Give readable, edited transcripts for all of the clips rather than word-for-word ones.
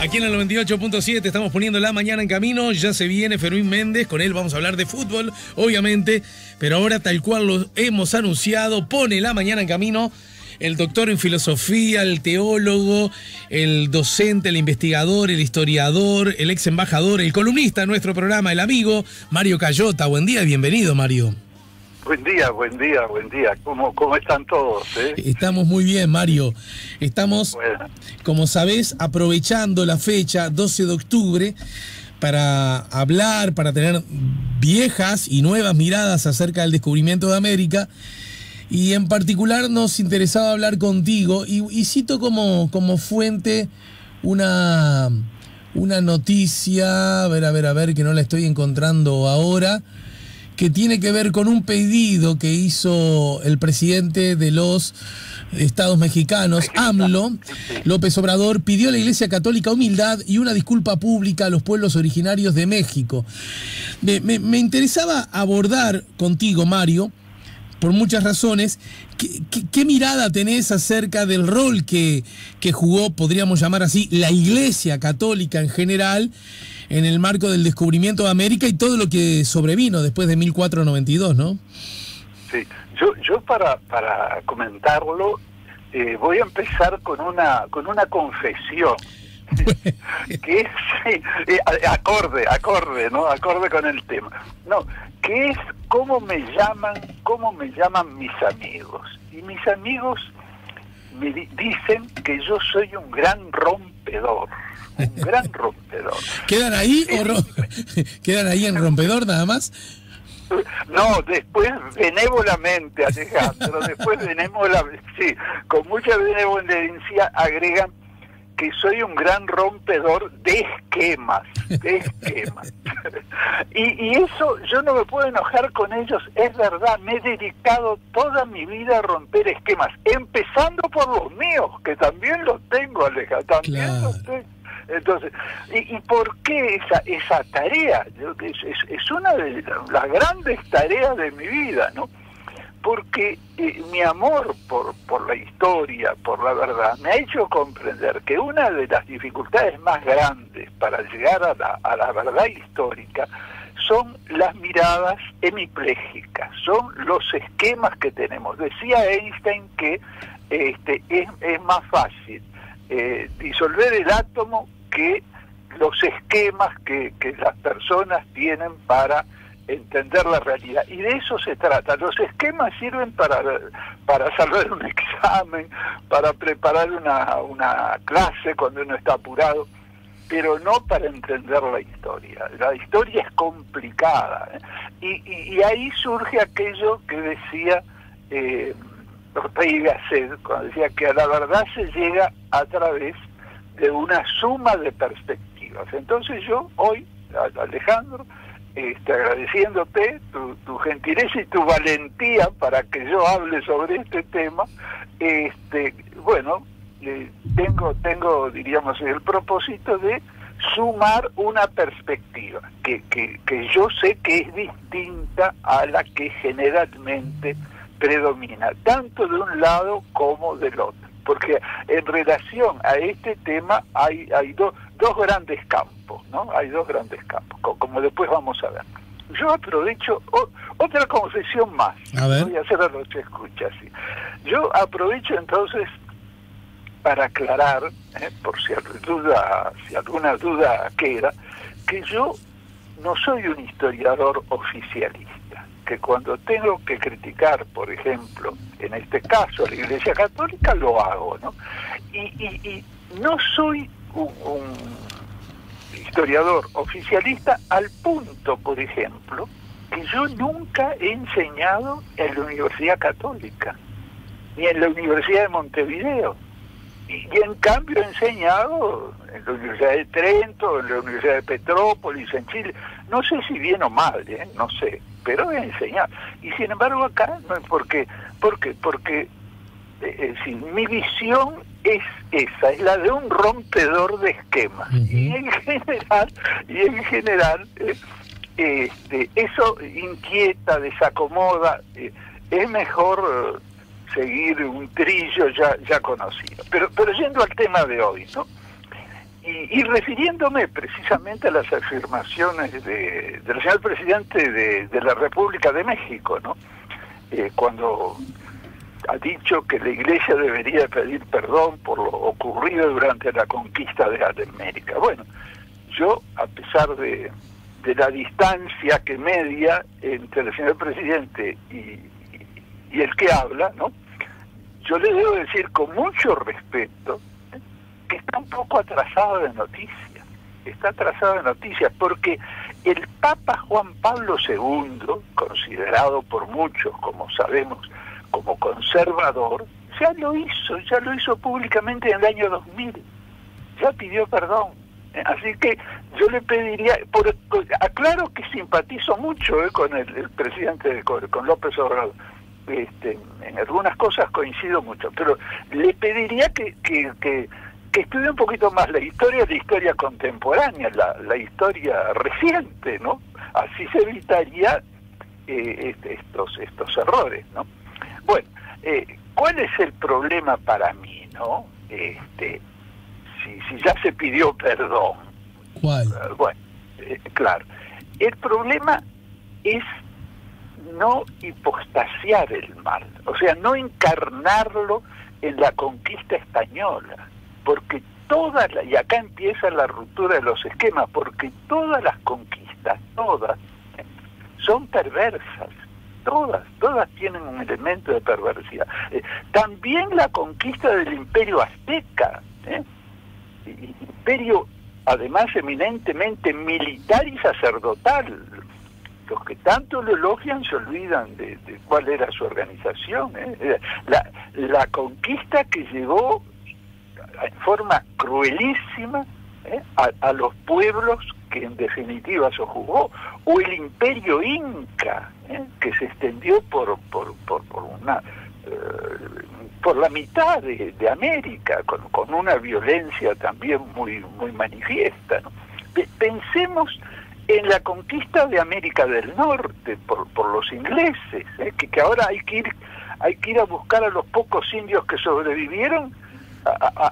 Aquí en el 98.7 estamos poniendo la mañana en camino. Ya se viene Fermín Méndez, con él vamos a hablar de fútbol, obviamente. Pero ahora, tal cual lo hemos anunciado, pone la mañana en camino el doctor en filosofía, el teólogo, el docente, el investigador, el historiador, el ex embajador, el columnista de nuestro programa, el amigo Mario Cayota. Buen día y bienvenido, Mario. Buen día, buen día, buen día. ¿Cómo están todos? Estamos muy bien, Mario. Estamos, bueno, como sabés, aprovechando la fecha 12 de octubre para hablar, para tener viejas y nuevas miradas acerca del descubrimiento de América. Y en particular nos interesaba hablar contigo y cito como fuente una noticia, a ver, que no la estoy encontrando ahora, que tiene que ver con un pedido que hizo el presidente de los Estados Mexicanos, AMLO, López Obrador, pidió a la Iglesia Católica humildad y una disculpa pública a los pueblos originarios de México. Me interesaba abordar contigo, Mario, por muchas razones, ¿qué mirada tenés acerca del rol que jugó, podríamos llamar así, la Iglesia Católica en general en el marco del descubrimiento de América y todo lo que sobrevino después de 1492, ¿no? Sí, yo para comentarlo voy a empezar con una confesión. Que es acorde, ¿no? Acorde con el tema. No, que es cómo me llaman mis amigos. Y mis amigos me dicen que yo soy un gran rompedor. Un gran rompedor. ¿Quedan ahí quedan ahí en rompedor nada más? No, después benévolamente, Alejandro, sí, con mucha benevolencia agregan que soy un gran rompedor de esquemas. y eso, yo no me puedo enojar con ellos, es verdad, me he dedicado toda mi vida a romper esquemas, empezando por los míos, que también los tengo, Aleja, también los tengo. Entonces, ¿y por qué esa tarea? Es una de las grandes tareas de mi vida, ¿no? Porque mi amor por la historia, por la verdad, me ha hecho comprender que una de las dificultades más grandes para llegar a la verdad histórica son las miradas hemiplégicas, son los esquemas que tenemos. Decía Einstein que es más fácil disolver el átomo que los esquemas que las personas tienen para entender la realidad, y de eso se trata. Los esquemas sirven para salvar un examen, para preparar una clase cuando uno está apurado, pero no para entender la historia. La historia es complicada, y ahí surge aquello que decía Ortega y Gasset, cuando decía que a la verdad se llega a través de una suma de perspectivas. Entonces yo hoy, Alejandro, agradeciéndote tu gentileza y tu valentía para que yo hable sobre este tema, tengo, diríamos, el propósito de sumar una perspectiva que yo sé que es distinta a la que generalmente predomina, tanto de un lado como del otro, porque en relación a este tema hay dos grandes campos, ¿no? Hay dos grandes campos, como después vamos a ver. Yo aprovecho otra confesión más. A ver. Voy a hacer a los que escuchan así. Yo aprovecho entonces para aclarar, por si alguna duda queda, que yo no soy un historiador oficialista, que cuando tengo que criticar, por ejemplo, en este caso a la Iglesia Católica, lo hago, ¿no? Y no soy un historiador oficialista al punto, por ejemplo, que yo nunca he enseñado en la Universidad Católica, ni en la Universidad de Montevideo, y en cambio he enseñado en la Universidad de Trento, en la Universidad de Petrópolis, en Chile, no sé si bien o mal, no sé, pero he enseñado. Y sin embargo acá, no es porque mi visión es esa, es la de un rompedor de esquemas. Y en general eso inquieta, desacomoda, es mejor seguir un trillo ya conocido. Pero yendo al tema de hoy, ¿no? Y refiriéndome precisamente a las afirmaciones del señor presidente de la República de México, ¿no? Cuando ha dicho que la Iglesia debería pedir perdón por lo ocurrido durante la conquista de América. Bueno, yo, a pesar de la distancia que media entre el señor presidente y el que habla, ¿no? Yo le debo decir con mucho respeto que está un poco atrasado de noticias. Está atrasado de noticias porque el Papa Juan Pablo II, considerado por muchos, como sabemos, como conservador, ya lo hizo públicamente en el año 2000. Ya pidió perdón. Así que yo le pediría, aclaro que simpatizo mucho con el presidente, con López Obrador. En algunas cosas coincido mucho, pero le pediría que estudie un poquito más la historia contemporánea, la historia reciente, ¿no? Así se evitaría estos errores, ¿no? Bueno, ¿cuál es el problema para mí, no? Si ya se pidió perdón. ¿Cuál? Bueno, claro. El problema es no hipostasiar el mal, o sea, no encarnarlo en la conquista española, porque y acá empieza la ruptura de los esquemas, porque todas las conquistas, son perversas, todas tienen un elemento de perversidad. También la conquista del Imperio Azteca, imperio además eminentemente militar y sacerdotal. Los que tanto lo elogian se olvidan de cuál era su organización. La conquista que llegó en forma cruelísima a los pueblos que en definitiva sojugó, o el imperio inca, que se extendió por la mitad de América, con una violencia también muy manifiesta, ¿no? Pensemos en la conquista de América del Norte por los ingleses, que ahora hay que ir a buscar a los pocos indios que sobrevivieron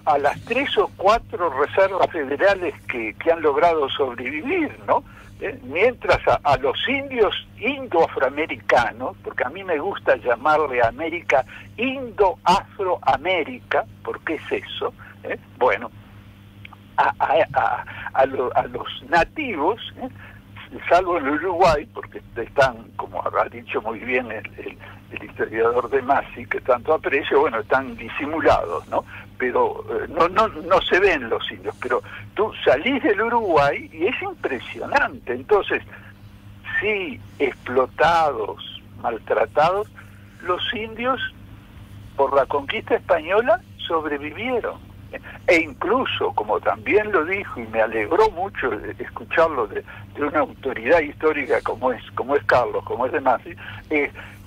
a las 3 o 4 reservas federales que han logrado sobrevivir, ¿no? Mientras a los indios indo-afroamericanos, porque a mí me gusta llamarle a América Indo-Afroamérica, porque es eso, bueno, a los nativos, salvo en Uruguay, porque están, como ha dicho muy bien el historiador de Masi, que tanto aprecio, bueno, están disimulados, ¿no? Pero no se ven los indios, pero tú salís del Uruguay y es impresionante. Entonces, sí, explotados, maltratados, los indios por la conquista española sobrevivieron. E incluso, como también lo dijo, y me alegró mucho escucharlo de una autoridad histórica como es Carlos, como es de Masi,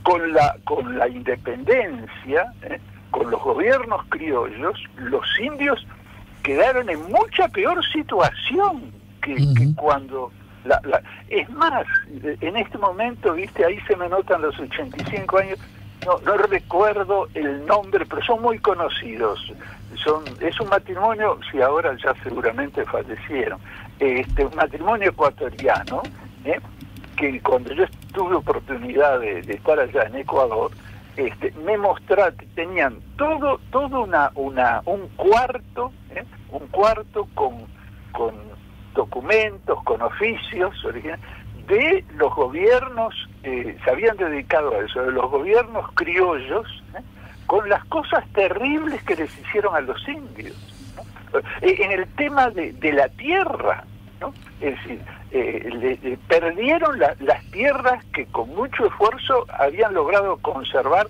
con la independencia, con los gobiernos criollos, los indios quedaron en mucha peor situación que cuando... es más, en este momento, viste, ahí se me notan los 85 años, no recuerdo el nombre, pero son muy conocidos. Es un matrimonio, si ahora ya seguramente fallecieron, un matrimonio ecuatoriano, que cuando yo tuve oportunidad de estar allá en Ecuador, me mostraron, tenían todo un cuarto con documentos, con oficios originales de los gobiernos, se habían dedicado a eso, de los gobiernos criollos, con las cosas terribles que les hicieron a los indios, ¿no? En el tema de la tierra, ¿no? Es decir, perdieron las tierras que con mucho esfuerzo habían logrado conservar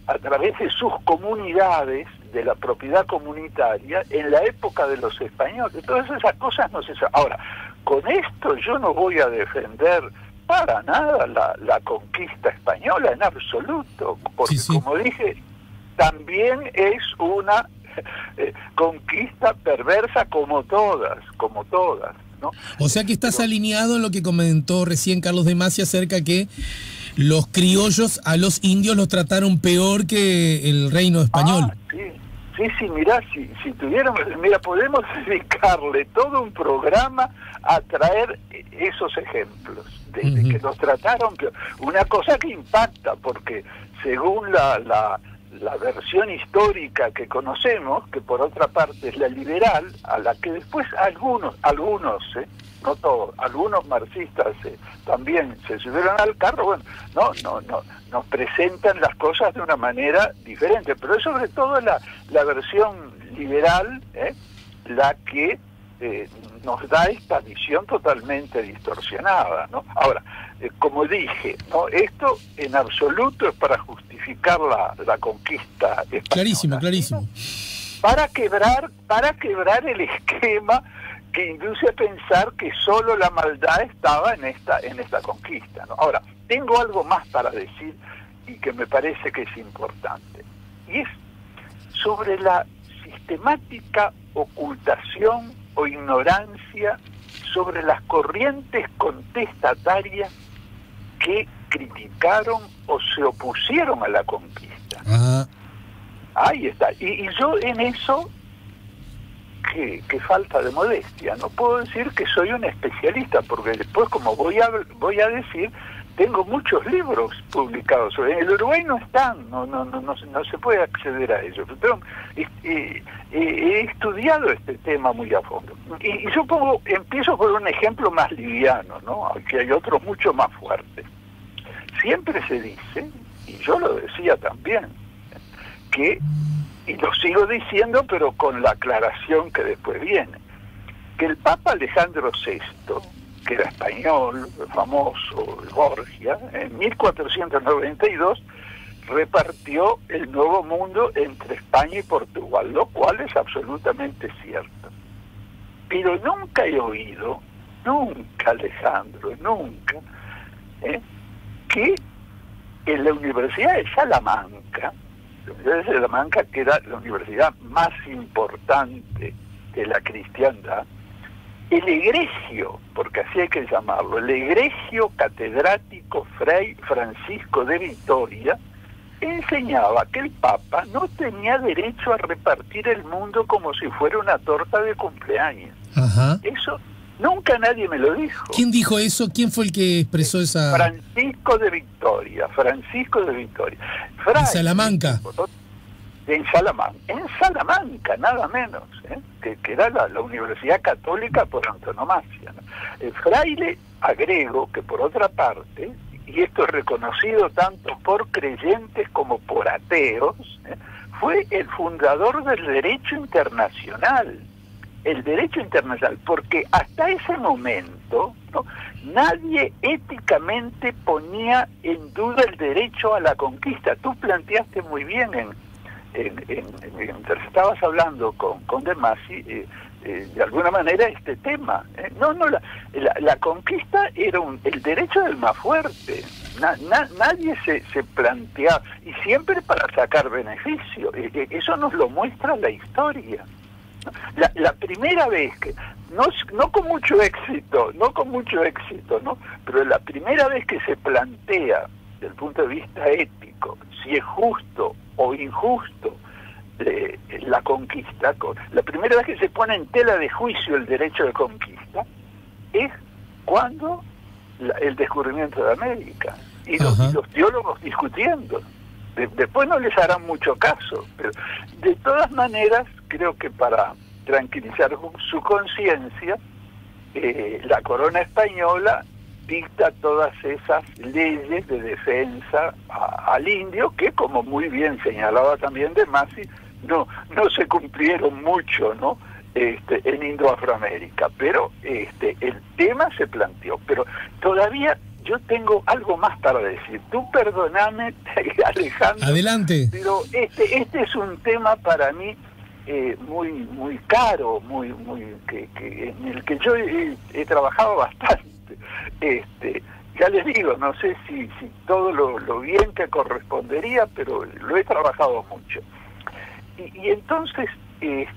a través de sus comunidades, de la propiedad comunitaria, en la época de los españoles. Todas esas cosas no se saben. Ahora, con esto yo no voy a defender para nada la conquista española en absoluto, porque sí. Como dije, también es una conquista perversa como todas, ¿no? O sea que estás alineado en lo que comentó recién Carlos de Masi acerca que los criollos a los indios los trataron peor que el reino español. Sí, mirá, si tuviéramos, mira, podemos dedicarle todo un programa a traer esos ejemplos, de que los trataron, una cosa que impacta, porque según la versión histórica que conocemos, que por otra parte es la liberal, a la que después algunos, no todos, algunos marxistas también se subieron al carro, bueno, no, nos presentan las cosas de una manera diferente, pero es sobre todo la versión liberal la que nos da esta visión totalmente distorsionada, ¿no? Ahora, como dije, no, esto en absoluto es para justificar la conquista española. Clarísimo. Para quebrar el esquema que induce a pensar que solo la maldad estaba en esta conquista, ¿no? Ahora, tengo algo más para decir y que me parece que es importante, y es sobre la sistemática ocultación o ignorancia sobre las corrientes contestatarias que criticaron o se opusieron a la conquista. Ajá. Ahí está. Y yo en eso, que falta de modestia, no puedo decir que soy un especialista, porque después, como voy a decir, tengo muchos libros publicados. En el Uruguay no están, no se puede acceder a ellos. Pero he estudiado este tema muy a fondo. Y yo empiezo por un ejemplo más liviano, ¿no? Aunque hay otros mucho más fuertes. Siempre se dice, y yo lo decía también, que, y lo sigo diciendo, pero con la aclaración que después viene, que el Papa Alejandro VI, que era español, famoso, de Borgia, en 1492 repartió el Nuevo Mundo entre España y Portugal, lo cual es absolutamente cierto. Pero nunca he oído, Alejandro, que en la Universidad de Salamanca, que era la universidad más importante de la cristiandad, el egregio, porque así hay que llamarlo, el egregio catedrático Fray Francisco de Vitoria, enseñaba que el Papa no tenía derecho a repartir el mundo como si fuera una torta de cumpleaños. Ajá. Eso nunca nadie me lo dijo. ¿Quién dijo eso? ¿Quién fue el que expresó esa...? Francisco de Vitoria. Fray, en Salamanca. En Salamanca, nada menos, que era la Universidad Católica por antonomasia, ¿no? El fraile agrego que, por otra parte, y esto es reconocido tanto por creyentes como por ateos, fue el fundador del derecho internacional. El derecho internacional, porque hasta ese momento, ¿no?, nadie éticamente ponía en duda el derecho a la conquista. Tú planteaste muy bien mientras estabas hablando con De Masi, de alguna manera este tema. La conquista era el derecho del más fuerte. Nadie se planteaba, y siempre para sacar beneficio. Eso nos lo muestra la historia. La primera vez que, no con mucho éxito, ¿no?, pero la primera vez que se plantea desde el punto de vista ético si es justo o injusto la conquista, la primera vez que se pone en tela de juicio el derecho de conquista es cuando el descubrimiento de América y los teólogos discutiendo. Después no les harán mucho caso, pero de todas maneras creo que para tranquilizar su conciencia, la corona española dicta todas esas leyes de defensa al indio, que, como muy bien señalaba también De Masi, no se cumplieron mucho, ¿no?, en Indoafroamérica, pero el tema se planteó. Pero todavía yo tengo algo más para decir. Tú perdóname, Alejandro. Adelante. Pero este es un tema para mí muy caro, en el que yo he trabajado bastante. Ya les digo, no sé si todo lo bien que correspondería, pero lo he trabajado mucho. Y entonces, en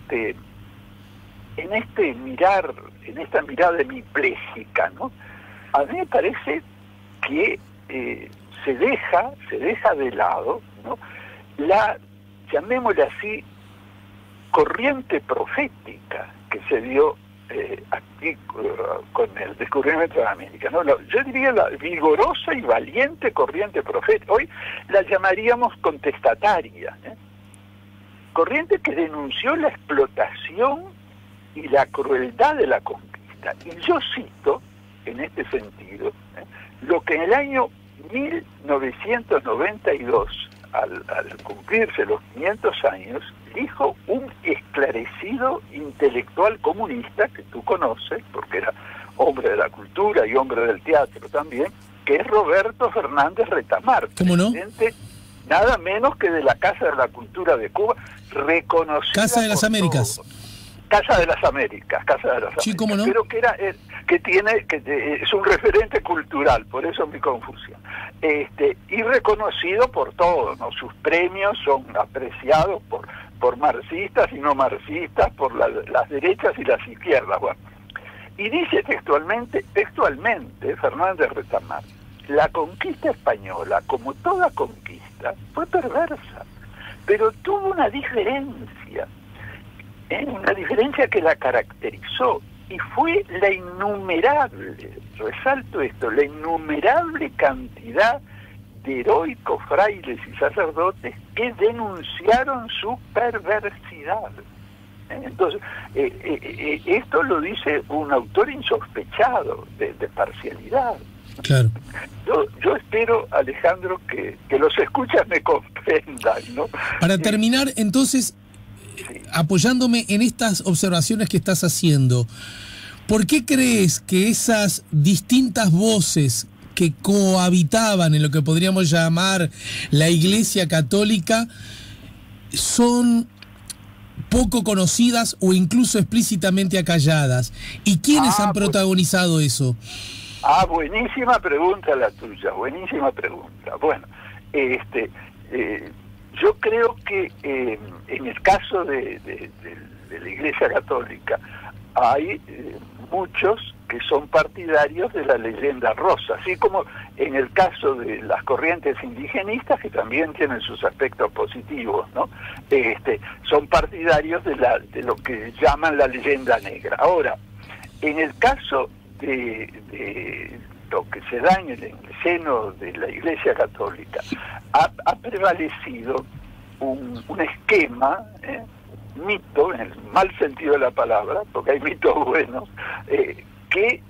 esta mirada hemipléjica, ¿no?, a mí me parece que se deja de lado, ¿no?, llamémosle así, corriente profética que se dio aquí con el descubrimiento de América, ¿no? Yo diría la vigorosa y valiente corriente profética. Hoy la llamaríamos contestataria, corriente que denunció la explotación y la crueldad de la conquista. Y yo cito, en este sentido, lo que en el año 1992, al cumplirse los 500 años, dijo un esclarecido intelectual comunista, que tú conoces, porque era hombre de la cultura y hombre del teatro también, que es Roberto Fernández Retamar, ¿cómo no? presidente nada menos que de la Casa de la Cultura de Cuba, reconocida Casa de las Américas. Todos. Casa de las Américas, Casa de las Américas. Sí, ¿cómo no? Pero que es un referente cultural, por eso mi confusión. Y reconocido por todos, ¿no? Sus premios son apreciados por marxistas y no marxistas, por las derechas y las izquierdas. Bueno. Y dice textualmente Fernández Retamar: la conquista española, como toda conquista, fue perversa, pero tuvo una diferencia que la caracterizó, y fue la innumerable, resalto esto, la innumerable cantidad de heroicos frailes y sacerdotes que denunciaron su perversidad. Entonces, esto lo dice un autor insospechado de parcialidad. Claro. Yo espero, Alejandro, que los escuchas me comprendan, ¿no? Para terminar, entonces, sí, apoyándome en estas observaciones que estás haciendo, ¿por qué crees que esas distintas voces que cohabitaban en lo que podríamos llamar la Iglesia Católica son poco conocidas o incluso explícitamente acalladas? ¿Y quiénes han protagonizado eso? Buenísima pregunta la tuya, buenísima pregunta. Bueno, yo creo que en el caso de la Iglesia Católica hay muchos que son partidarios de la leyenda rosa, así como en el caso de las corrientes indigenistas, que también tienen sus aspectos positivos, ¿no? Son partidarios de lo que llaman la leyenda negra. Ahora, en el caso de lo que se da en el seno de la Iglesia Católica, ha prevalecido un esquema, mito, en el mal sentido de la palabra, porque hay mitos buenos, que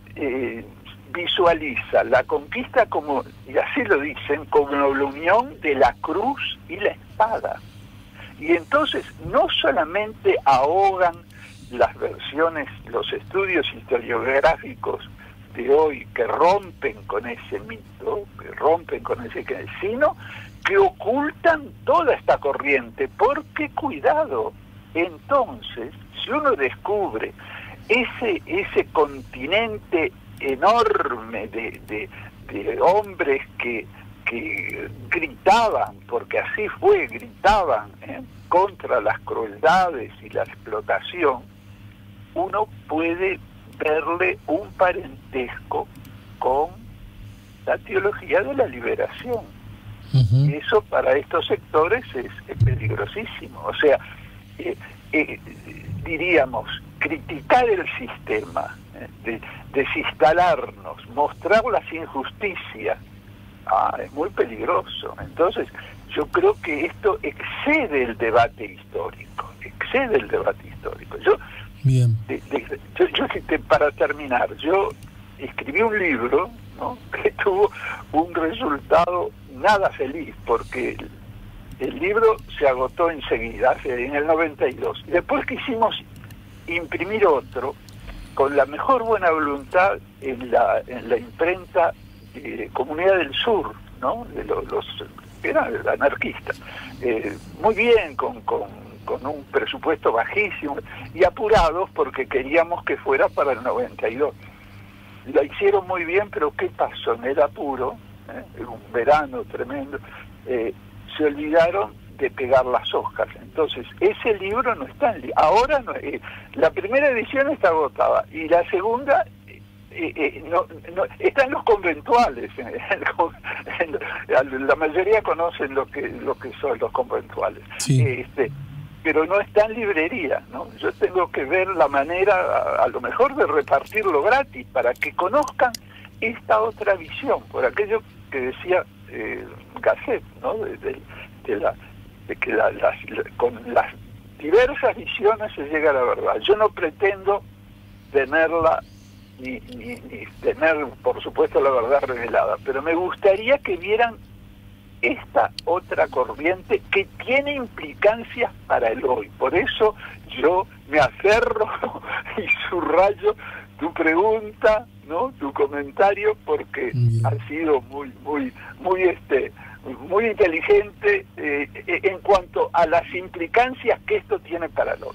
visualiza la conquista como, y así lo dicen, como la unión de la cruz y la espada. Y entonces no solamente ahogan las versiones, los estudios historiográficos de hoy que rompen con ese mito, que rompen con ese, sino que ocultan toda esta corriente, porque cuidado, entonces, si uno descubre ese continente enorme de hombres que gritaban, porque así fue, gritaban contra las crueldades y la explotación, uno puede verle un parentesco con la teología de la liberación. Y eso para estos sectores es peligrosísimo. O sea, diríamos, criticar el sistema, desinstalarnos, mostrar las injusticias, es muy peligroso. Entonces, yo creo que esto excede el debate histórico, Bien. Para terminar, yo escribí un libro, ¿no?, que tuvo un resultado nada feliz, porque el libro se agotó enseguida, en el 92. Después quisimos imprimir otro, con la mejor buena voluntad en la imprenta Comunidad del Sur, ¿no?, de los que eran anarquistas. Muy bien, con un presupuesto bajísimo, y apurados porque queríamos que fuera para el 92. La hicieron muy bien, pero ¿qué pasó? En el apuro, en un verano tremendo, se olvidaron de pegar las hojas. Entonces, ese libro no está ahora no, la primera edición está agotada, y la segunda no está en los conventuales. La mayoría conocen lo que son los conventuales. Sí. pero no está en librería, ¿no? Yo tengo que ver la manera, a lo mejor, de repartirlo gratis para que conozcan esta otra visión, por aquello que decía Gasset, ¿no? De que con las diversas visiones se llega a la verdad. Yo no pretendo tenerla ni tener, por supuesto, la verdad revelada, pero me gustaría que vieran esta otra corriente que tiene implicancias para el hoy. Por eso yo me aferro y subrayo tu pregunta, ¿no? Tu comentario, porque ha sido muy inteligente en cuanto a las implicancias que esto tiene para el hoy.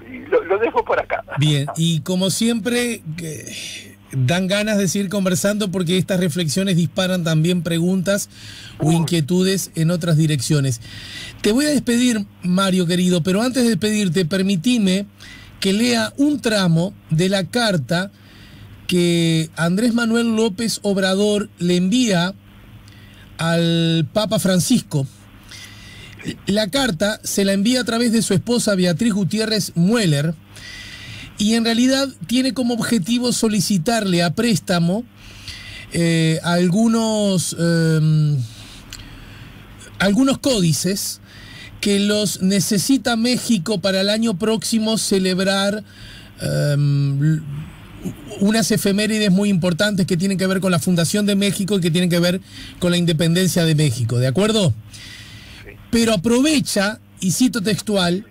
Y lo dejo por acá. Bien, y como siempre, dan ganas de seguir conversando porque estas reflexiones disparan también preguntas o inquietudes en otras direcciones. Te voy a despedir, Mario querido, pero antes de despedirte, permitime que lea un tramo de la carta que Andrés Manuel López Obrador le envía al Papa Francisco. La carta se la envía a través de su esposa Beatriz Gutiérrez Müller y en realidad tiene como objetivo solicitarle a préstamo algunos códices que los necesita México para el año próximo celebrar unas efemérides muy importantes que tienen que ver con la fundación de México y que tienen que ver con la independencia de México, ¿de acuerdo? Pero aprovecha, y cito textual,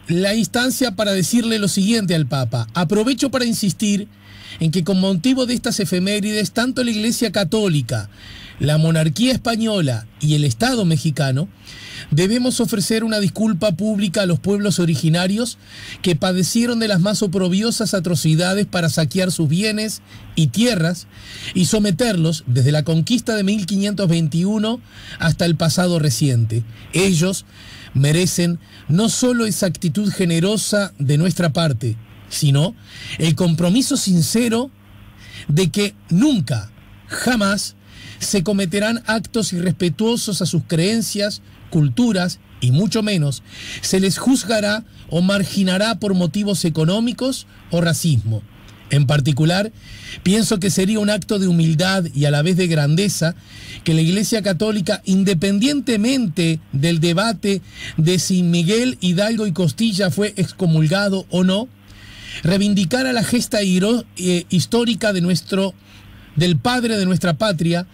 la instancia para decirle lo siguiente al Papa: aprovecho para insistir en que con motivo de estas efemérides, tanto la Iglesia Católica, la monarquía española y el Estado mexicano debemos ofrecer una disculpa pública a los pueblos originarios que padecieron de las más oprobiosas atrocidades para saquear sus bienes y tierras y someterlos desde la conquista de 1521 hasta el pasado reciente. Ellos merecen no solo esa actitud generosa de nuestra parte, sino el compromiso sincero de que nunca, jamás, se cometerán actos irrespetuosos a sus creencias, culturas y mucho menos se les juzgará o marginará por motivos económicos o racismo. En particular, pienso que sería un acto de humildad y a la vez de grandeza que la Iglesia Católica, independientemente del debate de si Miguel Hidalgo y Costilla fue excomulgado o no, reivindicara la gesta histórica del padre de nuestra patria,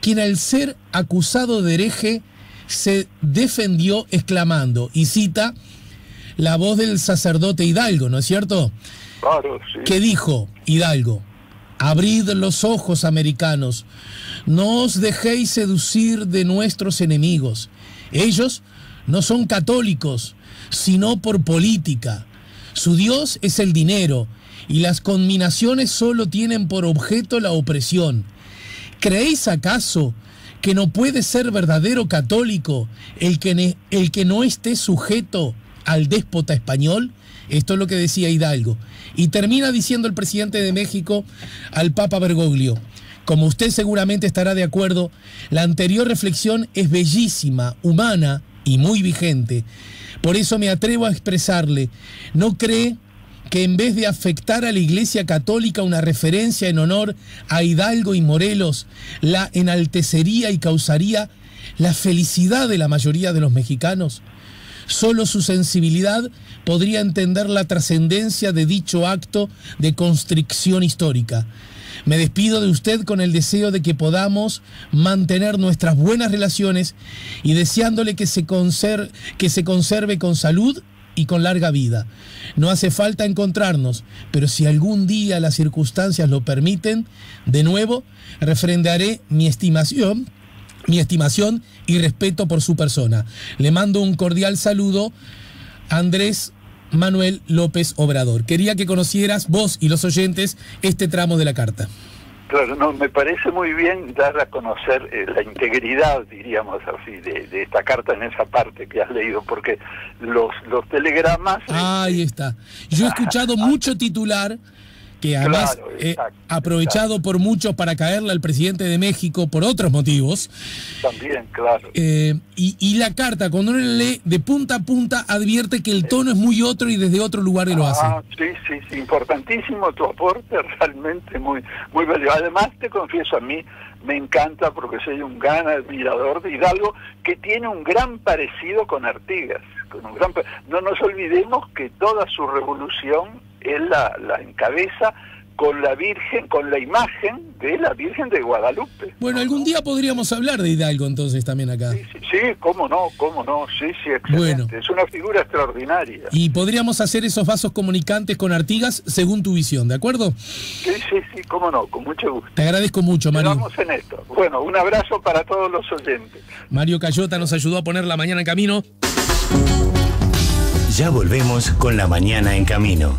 quien al ser acusado de hereje se defendió exclamando, y cita la voz del sacerdote Hidalgo, ¿no es cierto? Claro, sí. Que dijo Hidalgo: abrid los ojos, americanos, no os dejéis seducir de nuestros enemigos. Ellos no son católicos, sino por política. Su Dios es el dinero y las conminaciones solo tienen por objeto la opresión. ¿Creéis acaso que no puede ser verdadero católico el que no esté sujeto al déspota español? Esto es lo que decía Hidalgo. Y termina diciendo el presidente de México al Papa Bergoglio: como usted seguramente estará de acuerdo, la anterior reflexión es bellísima, humana y muy vigente. Por eso me atrevo a expresarle: ¿no cree que en vez de afectar a la Iglesia Católica una referencia en honor a Hidalgo y Morelos, la enaltecería y causaría la felicidad de la mayoría de los mexicanos? Solo su sensibilidad podría entender la trascendencia de dicho acto de constricción histórica. Me despido de usted con el deseo de que podamos mantener nuestras buenas relaciones y deseándole que se conserve con salud y con larga vida. No hace falta encontrarnos, pero si algún día las circunstancias lo permiten, de nuevo refrendaré mi estimación y respeto por su persona. Le mando un cordial saludo, Andrés Manuel López Obrador. Quería que conocieras vos y los oyentes este tramo de la carta. Claro, no, me parece muy bien dar a conocer la integridad, diríamos así, de esta carta en esa parte que has leído, porque los telegramas... Ahí está. Yo he escuchado mucho titular que además aprovechado por muchos para caerle al presidente de México por otros motivos. También, claro. Y la carta, cuando uno lee de punta a punta, advierte que el tono es muy otro y desde otro lugar lo hace. Sí, importantísimo tu aporte, realmente muy valioso. Además, te confieso, a mí me encanta porque soy un gran admirador de Hidalgo, que tiene un gran parecido con Artigas. No nos olvidemos que toda su revolución él la encabeza con la Virgen, con la imagen de la Virgen de Guadalupe. Bueno, algún día podríamos hablar de Hidalgo entonces también acá. Sí, cómo no, sí, excelente. Bueno, es una figura extraordinaria. Y podríamos hacer esos vasos comunicantes con Artigas según tu visión, ¿de acuerdo? Sí, cómo no, con mucho gusto. Te agradezco mucho, Mario. Vamos en esto. Bueno, un abrazo para todos los oyentes. Mario Cayota nos ayudó a poner La Mañana en Camino. Ya volvemos con La Mañana en Camino.